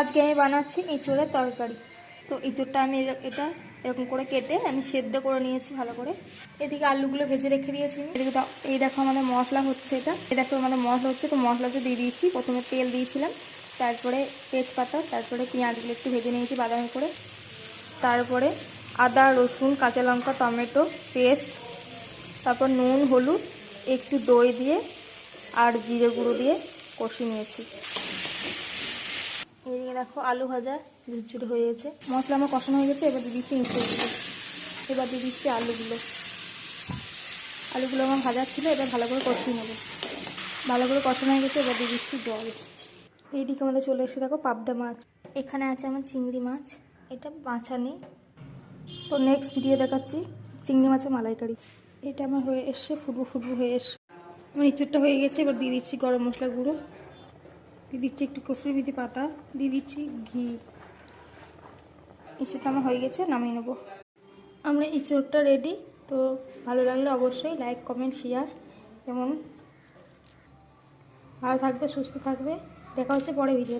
আজকে আমি বানাচ্ছি এঁচোড়ের তরকারি। তো এঁচোড়টা আমি এটা এরকম করে কেটে আমি সেদ্ধ করে নিয়েছি ভালো করে। এদিকে আলুগুলো ভেজে রেখে দিয়েছি। এদিকে এই দেখো আমাদের মশলা হচ্ছে, এই দেখো আমাদের মশলা হচ্ছে। তো মশলাতে দিয়ে দিয়েছি, প্রথমে তেল দিয়েছিলাম, তারপরে তেজপাতা, তারপরে পেঁয়াজগুলো একটু ভেজে নিয়েছি বাদামি করে, তারপরে আদা রসুন কাঁচা লঙ্কা টমেটো পেস্ট, তারপর নুন হলুদ একটু দই দিয়ে আর জিরে গুঁড়ো দিয়ে কষিয়ে নিয়েছি। এদিকে দেখো আলু ভাজা ঝুরঝুরে হয়ে গেছে, মশলা আমার কষানো হয়ে গেছে। এবার দিয়ে দিচ্ছি এঁচোড়গুলো, এবার দিয়ে দিচ্ছি আলুগুলো আমার ভাজা ছিল, এবার ভালো করে কষিয়ে নেবো। ভালো করে কষানো হয়ে গেছে, এবার দিয়ে দিচ্ছি জল। এইদিকে আমাদের চলে এসে দেখো পাবদা মাছ, এখানে আছে আমার চিংড়ি মাছ, এটা বাছা নেই। তো নেক্সট ভিডিও দেখাচ্ছি চিংড়ি মাছের মালাইকারি। এটা আমার হয়ে এসছে, ফুটবো হয়ে এসছে। আমার এঁচোড়টা হয়ে গেছে, এবার দিয়ে দিচ্ছি গরম মশলা গুঁড়ো, দিয়ে দিচ্ছি একটু কসুরি মেথি পাতা, দিয়ে দিচ্ছি ঘি। এঁচোড়টা আমার হয়ে গেছে, নামিয়ে নেবো। আমরা এঁচোড়টা রেডি। তো ভালো লাগলে অবশ্যই লাইক কমেন্ট শেয়ার, যেমন ভালো থাকবে সুস্থ থাকবে। দেখা হচ্ছে পরে ভিডিও।